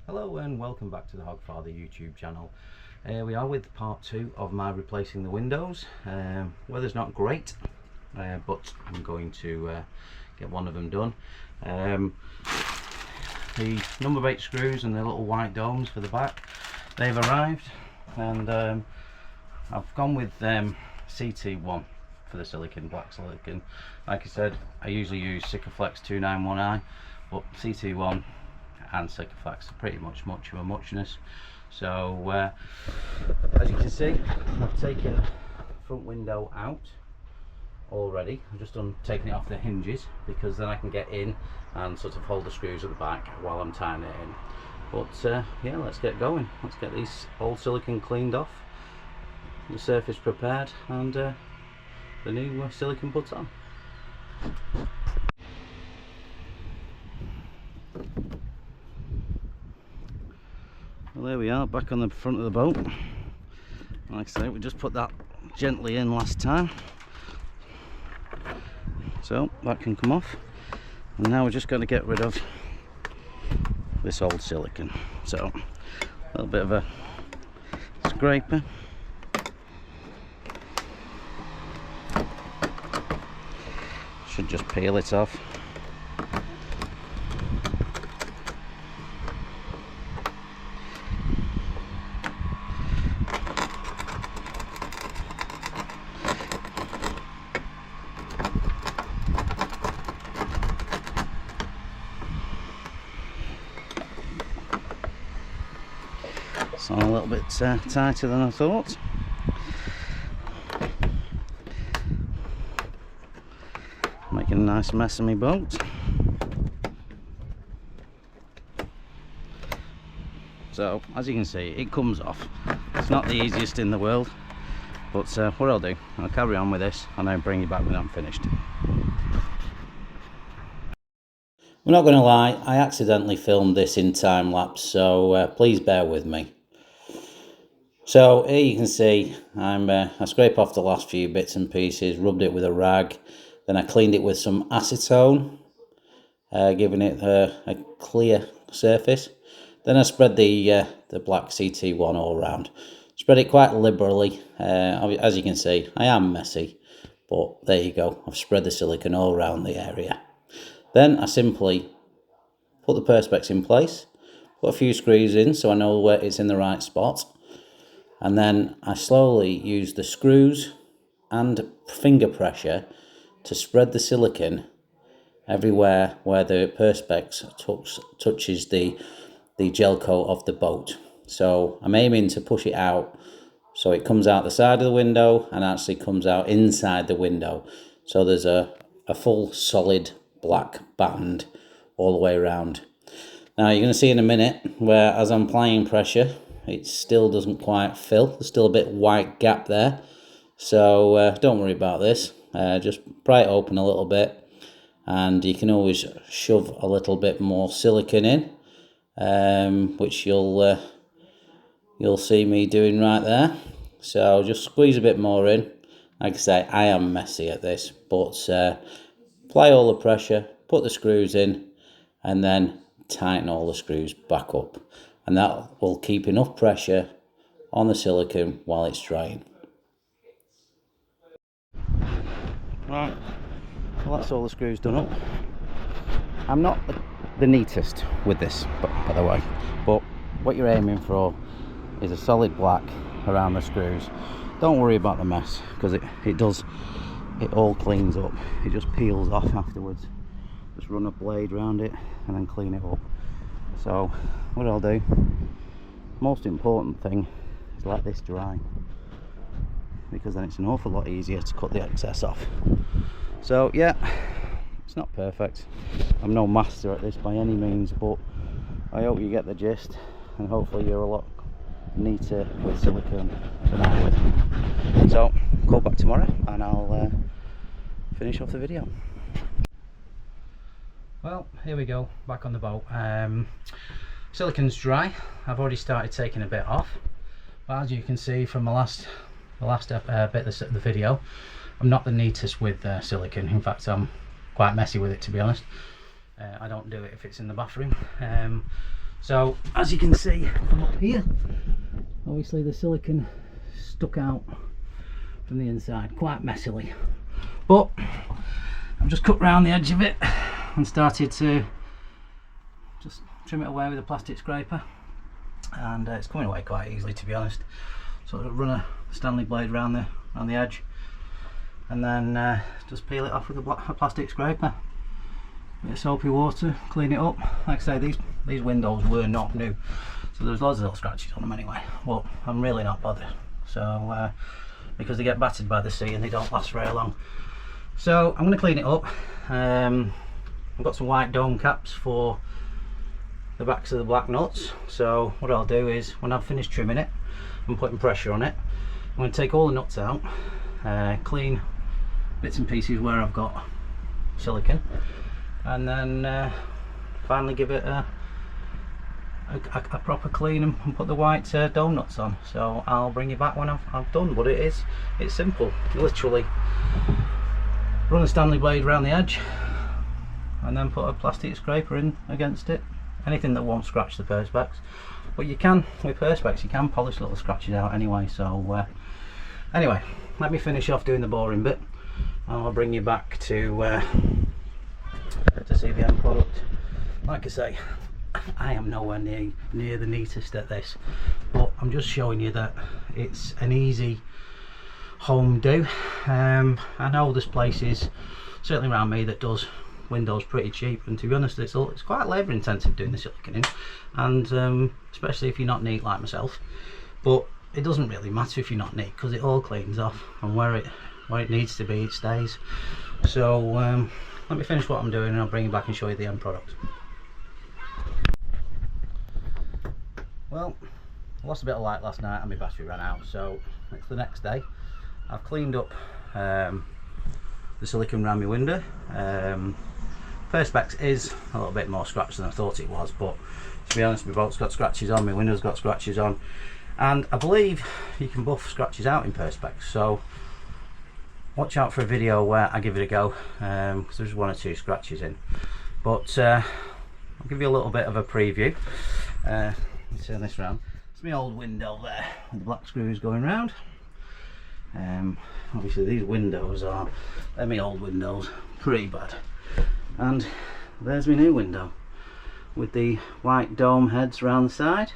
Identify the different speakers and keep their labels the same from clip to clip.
Speaker 1: Hello and welcome back to the Hogfather YouTube channel. We are with part 2 of my replacing the windows. Weather's not great, but I'm going to get one of them done. The number 8 screws and the little white domes for the back, they've arrived, and I've gone with CT1 for the silicon, black silicon. Like I said, I usually use Sikaflex 291i, but CT1 and Sikaflex are pretty much of a muchness. So as you can see, I've taken the front window out already. I've just taking it off the hinges, because then I can get in and sort of hold the screws at the back while I'm tying it in. But yeah, let's get going. Let's get these old silicon cleaned off, the surface prepared, and the new silicon put on. Well, there we are, back on the front of the boat. Like I say, we just put that gently in last time, so that can come off. And now we're just going to get rid of this old silicon. So a little bit of a scraper. Should just peel it off. It's on a little bit tighter than I thought. Making a nice mess of my boat. So as you can see, it comes off. It's not the easiest in the world, but what I'll do, I'll carry on with this and then bring you back when I'm finished. I'm not going to lie, I accidentally filmed this in time lapse, so please bear with me. So here you can see I scrape off the last few bits and pieces, rubbed it with a rag, then I cleaned it with some acetone, giving it a clear surface. Then I spread the black CT1 all around. Spread it quite liberally. As you can see, I am messy, but there you go. I've spread the silicone all around the area. Then I simply put the perspex in place, put a few screws in so I know where it's in the right spot. And then I slowly use the screws and finger pressure to spread the silicone everywhere where the perspex touches the gel coat of the boat. So I'm aiming to push it out so it comes out the side of the window and actually comes out inside the window. So there's a full solid black band all the way around. Now you're going to see in a minute where, as I'm applying pressure, it still doesn't quite fill. There's still a bit white gap there, so don't worry about this. Just pry it open a little bit, and you can always shove a little bit more silicone in, which you'll see me doing right there. So just squeeze a bit more in. Like I say, I am messy at this, but apply all the pressure, put the screws in, and then tighten all the screws back up. And that will keep enough pressure on the silicone while it's drying. Right, well, that's all the screws done up. I'm not the neatest with this, by the way, but what you're aiming for is a solid black around the screws. Don't worry about the mess, because it all cleans up. It just peels off afterwards. Just run a blade around it and then clean it up. So what I'll do, most important thing, is let this dry, because then it's an awful lot easier to cut the excess off. So yeah, it's not perfect. I'm no master at this by any means, but I hope you get the gist, and hopefully you're a lot neater with silicone than I would. So call back tomorrow and I'll finish off the video. Well, here we go, back on the boat. Silicon's dry. I've already started taking a bit off, but as you can see from the last bit of the video, I'm not the neatest with silicone. In fact, I'm quite messy with it, to be honest. I don't do it if it's in the bathroom. So as you can see from up here, obviously the silicone stuck out from the inside quite messily, but I've just cut round the edge of it and started to just trim it away with a plastic scraper, and it's coming away quite easily, to be honest. So I'll run a Stanley blade around the edge, and then just peel it off with a plastic scraper. Bit of soapy water, clean it up. Like I say, these windows were not new, so there's loads of little scratches on them anyway, but I'm really not bothered. So because they get battered by the sea and they don't last very long. So I'm going to clean it up. I've got some white dome caps for the backs of the black nuts. So what I'll do is, when I've finished trimming it and putting pressure on it, I'm going to take all the nuts out, clean bits and pieces where I've got silicone, and then finally give it a proper clean and put the white dome nuts on. So I'll bring you back when I've done. But it's simple. You literally run a Stanley blade around the edge and then put a plastic scraper in against it. Anything that won't scratch the perspex, but you can, with perspex, you can polish little scratches out anyway. So anyway, let me finish off doing the boring bit, and I'll bring you back to see the end product. Like I say, I am nowhere near the neatest at this, but I'm just showing you that it's an easy home do. I know there's places, certainly around me, that does windows pretty cheap, and to be honest, it's quite labour intensive doing the silicone in, and especially if you're not neat like myself. But it doesn't really matter if you're not neat, because it all cleans off, and where it needs to be, it stays. So let me finish what I'm doing and I'll bring you back and show you the end product. Well, I lost a bit of light last night and my battery ran out, so it's the next day. I've cleaned up the silicone around my window. Perspex is a little bit more scratched than I thought it was, but to be honest, my boat's got scratches on, my window's got scratches on, and I believe you can buff scratches out in Perspex. So watch out for a video where I give it a go, because there's one or two scratches in. But I'll give you a little bit of a preview. Let me turn this round. It's my old window there with the black screws going round. Obviously these windows they're my old windows, pretty bad. And there's my new window with the white dome heads around the side.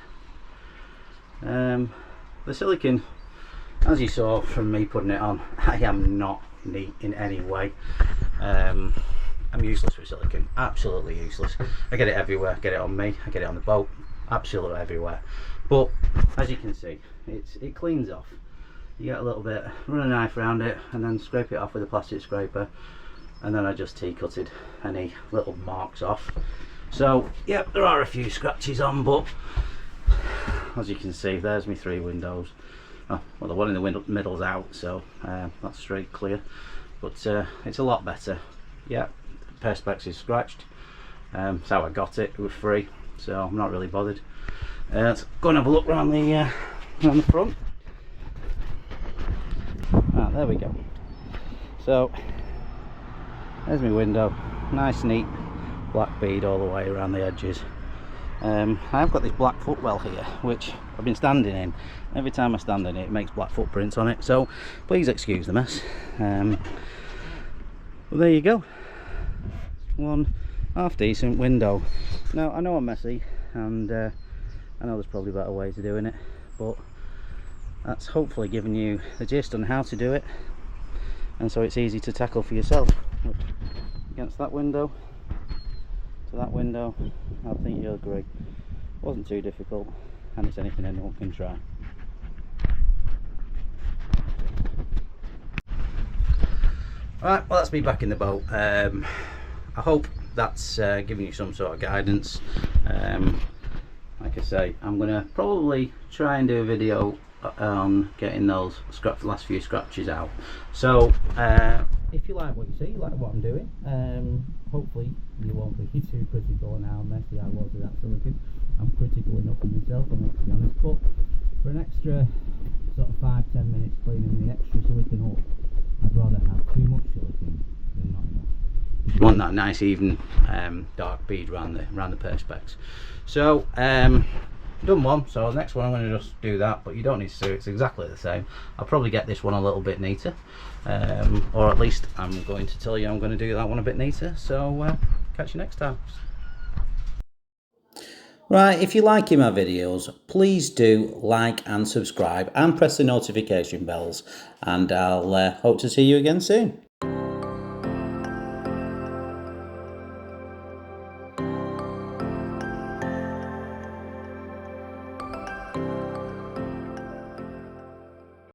Speaker 1: The silicone, as you saw from me putting it on, I am not neat in any way. I'm useless with silicone, absolutely useless. I get it everywhere, get it on me, I get it on the boat, absolutely everywhere. But as you can see, it cleans off. You get a little bit, run a knife around it and then scrape it off with a plastic scraper, and then I just tea-cutted any little marks off. So yeah, there are a few scratches on, but as you can see, there's my three windows. Oh, well, the one in the middle's out, so that's straight clear, but it's a lot better. Yeah, perspex is scratched. That's how I got it. It was free, so I'm not really bothered. Let's go and have a look around the front. Right, there we go. So there's my window, nice neat black bead all the way around the edges. I've got this black footwell here, which I've been standing in. Every time I stand in it, it makes black footprints on it, so please excuse the mess. Well, there you go, one half decent window. Now I know I'm messy, and I know there's probably better ways of doing it, but that's hopefully giving you the gist on how to do it, and so it's easy to tackle for yourself. Look, against that window to that window, I think you'll agree. It wasn't too difficult, and it's anything anyone can try. Alright, well, that's me back in the boat. I hope that's giving you some sort of guidance. Like I say, I'm going to probably try and do a video on getting those last few scratches out. So if you like what you see, you like what I'm doing, hopefully you won't be too critical on how messy I was with that silicone. I'm critical enough of myself, I'm not, to be honest, but for an extra sort of 5-10 minutes cleaning the extra silicone up, I'd rather have too much silicone than not enough. You want that nice even dark bead around the perspex. So done one, so the next one I'm going to just do that, but you don't need to do it, it's exactly the same. I'll probably get this one a little bit neater, or at least I'm going to tell you I'm going to do that one a bit neater. So catch you next time. Right, if you're liking my videos, please do like and subscribe and press the notification bells, and I'll hope to see you again soon.